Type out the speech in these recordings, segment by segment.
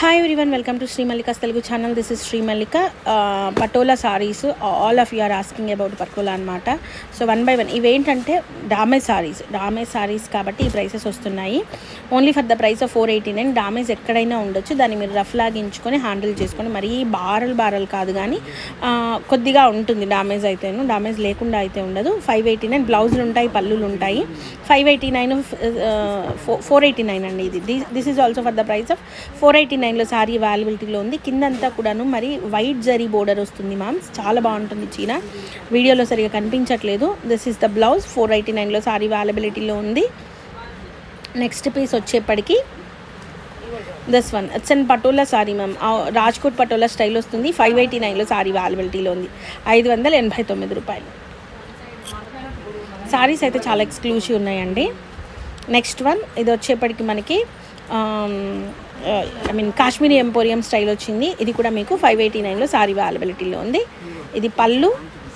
Hi everyone, welcome to Sri Mallika's Telugu channel. This is Sri Mallika. Patola sarees. All of you are asking about Patola anamata. So one by one ఇవి ఏంటంటే damage saris కాబట్టి ఈ prices వస్తున్నాయి. Only for the price of 489. Damage ఎక్కడైనా ఉండొచ్చు, దాన్ని మీరు rough లాగించుకొని handle చేసుకొని, మరీ బారలు కాదు కానీ కొద్దిగా ఉంటుంది డామేజ్ అయితేను. డామేజ్ లేకుండా అయితే ఉండదు. 589 బ్లౌజులు ఉంటాయి, పళ్ళులు ఉంటాయి. 589 489 అండి. ఇది this is also for the price of 489లో సారీ అవైలబిలిటీలో ఉంది. కిందంతా కూడాను మరి వైట్ జరీ బోర్డర్ వస్తుంది మ్యామ్, చాలా బాగుంటుంది. చీర వీడియోలో సరిగా కనిపించట్లేదు. This is the blouse. 489లో సారీ అవైలబిలిటీలో ఉంది. నెక్స్ట్ పీస్ వచ్చేప్పటికి this one it's and Patola sari ma'am, Rajkot Patola style వస్తుంది. 589లో సారీ అవైలబిలిటీలో ఉంది. 589 రూపాయలు. సారీస్ అయితే చాలా ఎక్స్క్లూజివ్ ఉన్నాయండి. నెక్స్ట్ వన్ ఇది వచ్చేప్పటికి మనకి కాశ్మీరీ ఎంపోరియం స్టైల్ వచ్చింది. ఇది కూడా మీకు 589లో సారీ అవైలబిలిటీలో ఉంది. ఇది పళ్ళు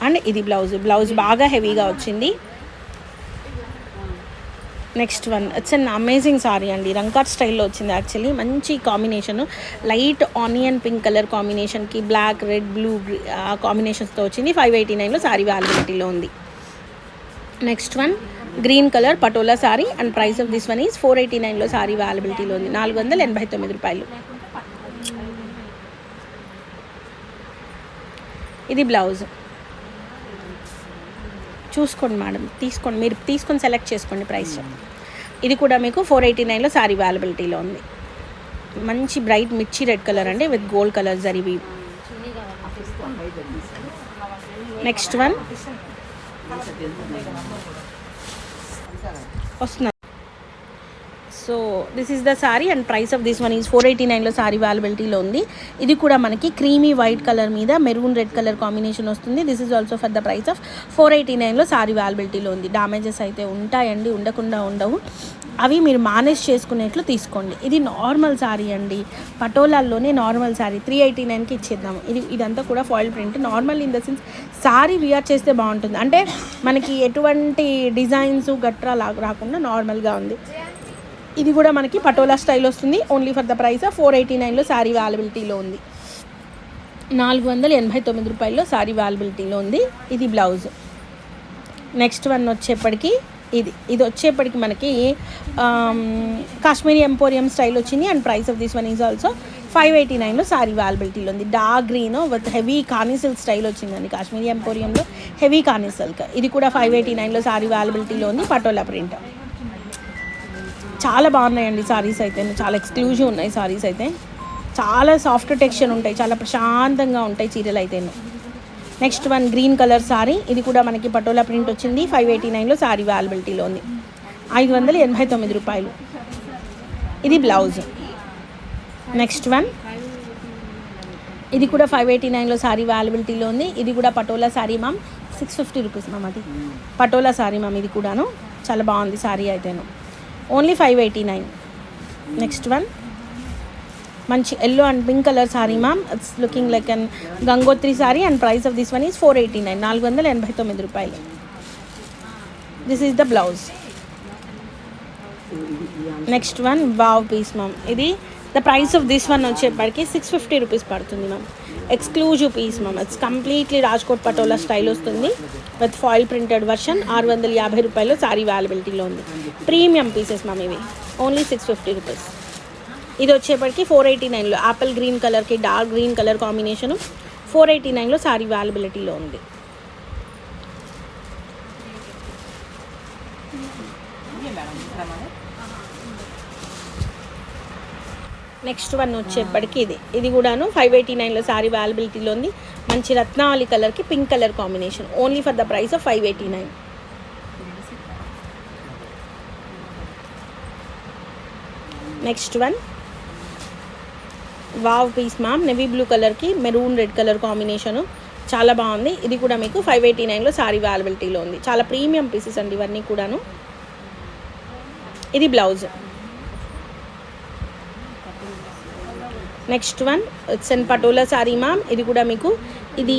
అండ్ ఇది బ్లౌజ్ బాగా హెవీగా వచ్చింది. Next one it's an amazing sari అండి, రంకాట్ స్టైల్లో వచ్చింది. యాక్చువల్లీ మంచి combination, light onion pink colour కాంబినేషన్కి బ్లాక్ రెడ్ బ్లూ కాంబినేషన్స్తో వచ్చింది. 589లో సారీ అవైలబిలిటీలో ఉంది. Next one green colour Patola sari and price of this one is 489లో సారీ అవైలబిలిటీలో ఉంది. 489 రూపాయలు. ఇది బ్లౌజ్. చూసుకోండి మేడం, తీసుకోండి, మీరు తీసుకొని సెలెక్ట్ చేసుకోండి ప్రైస్. ఇది కూడా మీకు 489లో సారీ అవైలబిలిటీలో ఉంది. మంచి బ్రైట్ మిర్చి రెడ్ కలర్ అండి with gold colour zari. Next one వస్తున్నా. So this is the sari and price of this one is 489లో సారీ అవైలబిలిటీలో ఉంది. ఇది కూడా మనకి క్రీమీ వైట్ కలర్ మీద మెరూన్ రెడ్ కలర్ కాంబినేషన్ వస్తుంది. This is also for the price of 489లో సారీ అవైలబిలిటీలో ఉంది. డ్యామేజెస్ అయితే ఉంటాయండి, ఉండకుండా ఉండవు. అవి మీరు మేనేజ్ చేసుకునేట్లు తీసుకోండి. ఇది నార్మల్ సారీ అండి, పటోలాల్లోనే నార్మల్ సారీ 389కి ఇచ్చేద్దాము. ఇదంతా కూడా foil print. Normal in the sense sari wear చేస్తే బాగుంటుంది, అంటే మనకి ఎటువంటి డిజైన్స్ గట్రా రాకుండా నార్మల్గా ఉంది. ఇది కూడా మనకి పటోలా స్టైల్ వస్తుంది. Only for the price of 489లో సారీ అవైలబిలిటీలో ఉంది. 489 రూపాయల్లో సారీ అవైలబిలిటీలో ఉంది. ఇది బ్లౌజ్. నెక్స్ట్ వన్ వచ్చేప్పటికి ఇది వచ్చేప్పటికి మనకి కాశ్మీరీ ఎంపోరియం స్టైల్ వచ్చింది and price of this one is also 589లో సారీ అవైలబిలిటీలో ఉంది. డార్క్ గ్రీన్ విత్ హెవీ కార్నీ సిల్క్ స్టైల్ వచ్చిందండి, కాశ్మీరీ ఎంపోరియంలో హెవీ కార్నీ సిల్క్. ఇది కూడా 589లో సారీ అవైలబిలిటీలో ఉంది. పటోలా ప్రింట్. చాలా బాగున్నాయండి సారీస్ అయితే, చాలా ఎక్స్క్లూజివ్ ఉన్నాయి సారీస్ అయితే. చాలా సాఫ్ట్ టెక్స్చర్ ఉంటాయి, చాలా ప్రశాంతంగా ఉంటాయి చీరలు అయితే. Next one green colour sorry. ఇది కూడా మనకి పటోలా ప్రింట్ వచ్చింది. 589లో సారీ అవైలబిలిటీలో ఉంది. 589 రూపాయలు. ఇది బ్లౌజ్. నెక్స్ట్ వన్ ఇది కూడా 589లో సారీ అవైలబిలిటీలో ఉంది. ఇది కూడా patola sari ma'am, 650 rupees ma'am. అది పటోలా సారీ మ్యామ్. ఇది కూడాను చాలా బాగుంది సారీ అయితేను. ఓన్లీ 589. నెక్స్ట్ వన్ మంచి yellow and pink colour sari ma'am. It's looking like an Gangotri sari and price of this one is 489. 489 రూపాయలు. This is the blouse. Next one wow piece ma'am. ఇది the price of this one వచ్చేప్పటికి 650 rupees పడుతుంది ma'am. Exclusive piece ma'am. It's completely Rajkot Patola style వస్తుంది with foil printed version. 650 రూపాయలు సారీ అవైలబిలిటీలో ఉంది. Premium pieces ma'am ఇవి. Only 650 rupees. ఇది వచ్చేప్పటికి 489లో యాపిల్ గ్రీన్ కలర్కి డార్క్ గ్రీన్ కలర్ కాంబినేషను 489లో సారీ అవైలబిలిటీలో ఉంది. నెక్స్ట్ వన్ వచ్చేప్పటికి ఇది కూడాను 589లో సారీ అవైలబిలిటీలో ఉంది. మంచి రత్నావళి కలర్కి pink colour combination. Only for the price of 589. Next one wow piece ma'am. Navy blue కలర్కి మెరూన్ రెడ్ కలర్ కాంబినేషను చాలా బాగుంది. ఇది కూడా మీకు 589లో సారీ అవైలబిలిటీలో ఉంది. చాలా ప్రీమియం పీసెస్ అండి ఇవన్నీ కూడాను. ఇది blouse. Next one it's and Patola sari ma'am. ఇది కూడా మీకు ఇది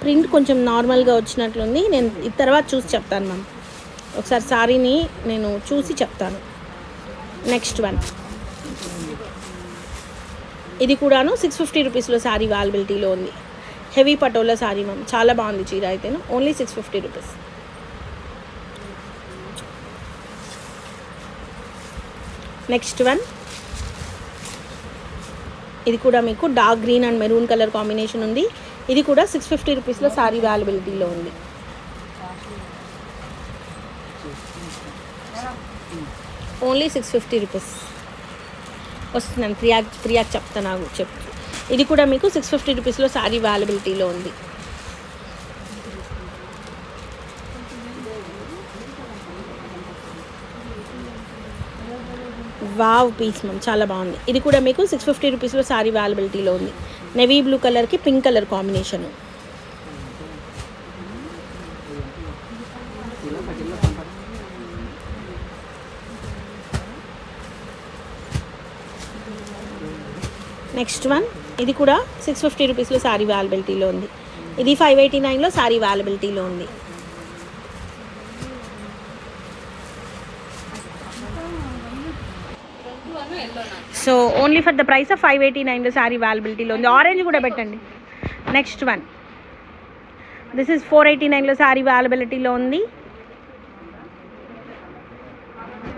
ప్రింట్ కొంచెం నార్మల్గా వచ్చినట్లుంది. నేను తర్వాత చూసి చెప్తాను మ్యామ్. ఒకసారి సారీని నేను చూసి చెప్తాను. నెక్స్ట్ వన్ ఇది కూడాను 650 రూపీస్లో శారీ అవైలబిలిటీలో ఉంది. హెవీ పటోలా శారీ మ్యామ్, చాలా బాగుంది చీర అయితేను. Only 650 rupees. నెక్స్ట్ వన్, ఇది కూడా మీకు dark green and maroon colour combination ఉంది. ఇది కూడా 650 రూపీస్లో శారీ అవైలబిలిటీలో ఉంది. ఓన్లీ 650 రూపీస్ వస్తున్నాను. ప్రియాకి చెప్తాను చెప్పు. ఇది కూడా మీకు 650 రూపీస్లో శారీ అవైలబిలిటీలో ఉంది. వావ్ పీస్ మ్యామ్, చాలా బాగుంది. ఇది కూడా మీకు 650 రూపీస్లో శారీ అవైలబిలిటీలో ఉంది. నెవీ బ్లూ కలర్కి pink colour combination. Next one, ఇది కూడా 650 రూపీస్లో శారీ అవైలబిలిటీలో ఉంది. ఇది 589లో శారీ అవైలబిలిటీలో ఉంది. So only for the price of 589లో శారీ అవైలబిలిటీలో ఉంది. ఆరెంజ్ కూడా పెట్టండి. నెక్స్ట్ వన్, దిస్ ఇస్ 489లో శారీ అవైలబిలిటీలో ఉంది.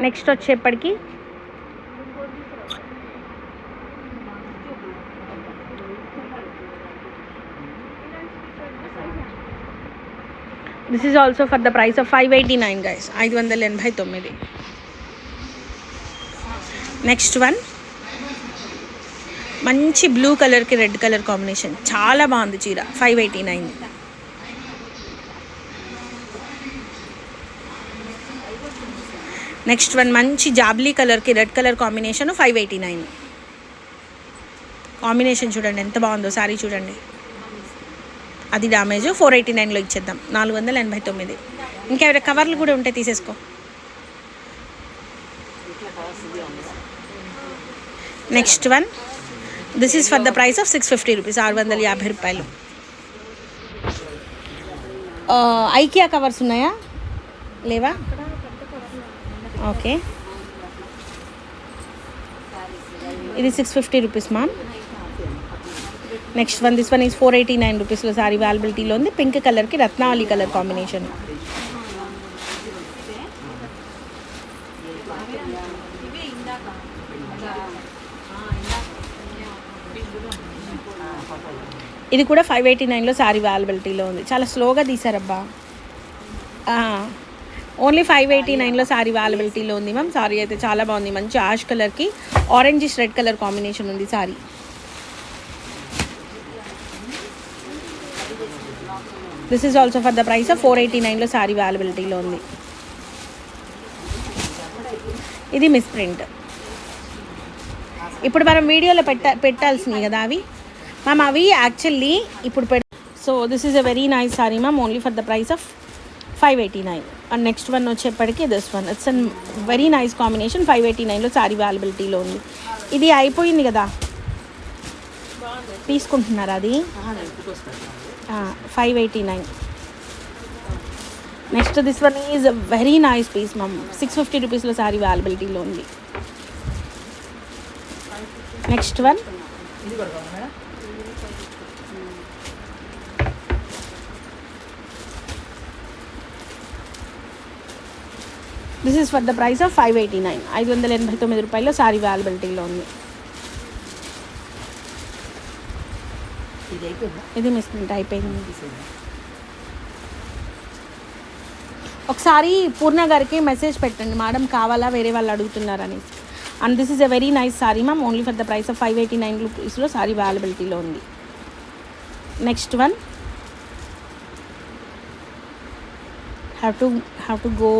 నెక్స్ట్ వచ్చేప్పటికి this is also for the price of 589 guys, 589. Next one, మంచి బ్లూ కలర్కి రెడ్ కలర్ కాంబినేషన్, చాలా బాగుంది చీర. 589. నెక్స్ట్ వన్, మంచి జాబ్లీ కలర్కి రెడ్ కలర్ కాంబినేషన్, 589. కాంబినేషన్ చూడండి ఎంత బాగుందో. శారీ చూడండి, అది డ్యామేజ్. 489లో ఇచ్చేద్దాం, 489. ఇంకా ఎవరైనా కవర్లు కూడా ఉంటే తీసేసుకో. Next one, this is for the price of 650 rupees, 650 రూపాయలు. ఐకియా కవర్స్ ఉన్నాయా, లేవా? ఓకే, ఇది 650 rupees ma'am. Next one, this one is 489 రూపీస్లో శారీ అవైలబిలిటీలో ఉంది. పింక్ కలర్కి రత్నావళి కలర్ కాంబినేషన్. ఇది కూడా 589లో శారీ అవైలబిలిటీలో ఉంది. చాలా స్లోగా తీసారబ్బా. ఓన్లీ 589లో శారీ అవైలబిలిటీలో ఉంది మ్యామ్. శారీ అయితే చాలా బాగుంది. మంచి యాష్ కలర్కి ఆరెంజిష్ రెడ్ కలర్ కాంబినేషన్ ఉంది sari. This is also for the price of 489లో శారీ అవైలబిలిటీలో ఉంది. ఇది మిస్ ప్రింట్. ఇప్పుడు మనం వీడియోలో పెట్టాల్సినవి కదా అవి మ్యామ్, అవి యాక్చువల్లీ ఇప్పుడు so this is a very nice sari ma'am, only for the price of 589. And next one వచ్చేప్పటికి this one, it's an very nice combination. 589లో శారీ అవైలబిలిటీలో ఉంది. ఇది అయిపోయింది కదా, తీసుకుంటున్నారా అది? 589. Next this one is a very nice piece ma'am, 650 రూపీస్లో శారీ అవైలబిలిటీలో ఉంది. Next one, this is for the price of 589, 589 రూపాయల్లో శారీ అవైలబిలిటీలో ఉంది. ఇది మిస్ ప్రింట్ అయిపోయింది. ఒకసారి పూర్ణ గారికి మెసేజ్ పెట్టండి, మేడం కావాలా, వేరే వాళ్ళు అడుగుతున్నారని. And this is a very nice sari ma'am, only for the price of 589 రూపీస్లో సారీ అవైలబిలిటీలో ఉంది. Next one, have to go.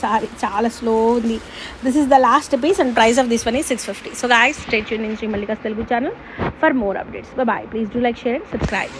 Sorry చాలా స్లో ఉంది. This is the last piece and price of this one is 650. So guys, stay tuned in Shri Mallika's Telugu channel for more updates. Bye. Please do like, share and subscribe.